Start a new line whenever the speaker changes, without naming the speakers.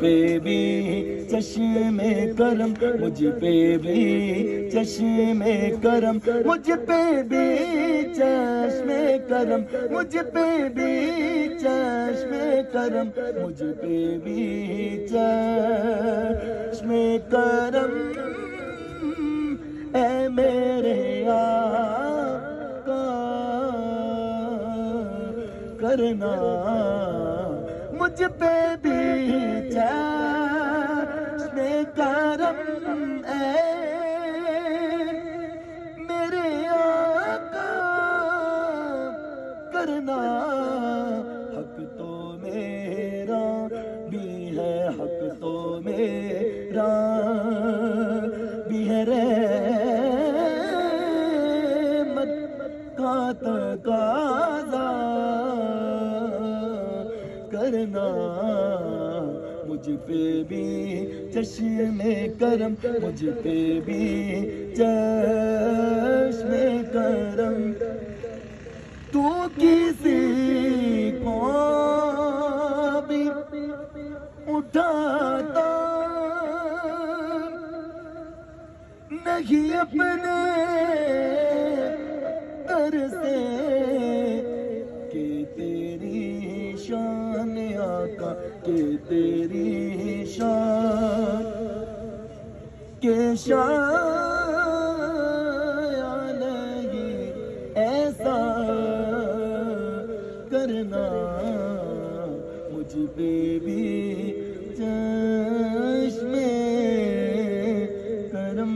پہ بھی چشم کرم، مجھ پہ بھی چشم کرم، مجھ پہ بھی چشم کرم، مجھ پہ بھی چشم کرم، مجھ پہ بھی چشم کرم، اے میرے آقا کرنا مجھ پہ بھی چشم کرم، اے میرے آقا کرنا، حق تو میرا بھی ہے، حق تو میرا بھی ہے، رحمت کا تقاضا کرنا، مجھ پہ بھی چشم کرم، مجھ پہ بھی چشم کرم، تو کسی کو بھی اٹھاتا نہیں اپنے در سے، کہ تیری شان آقا، کہ تیری شان، کہ شان نہیں ایسا کرنا، مجھ پہ بھی چشم کرم۔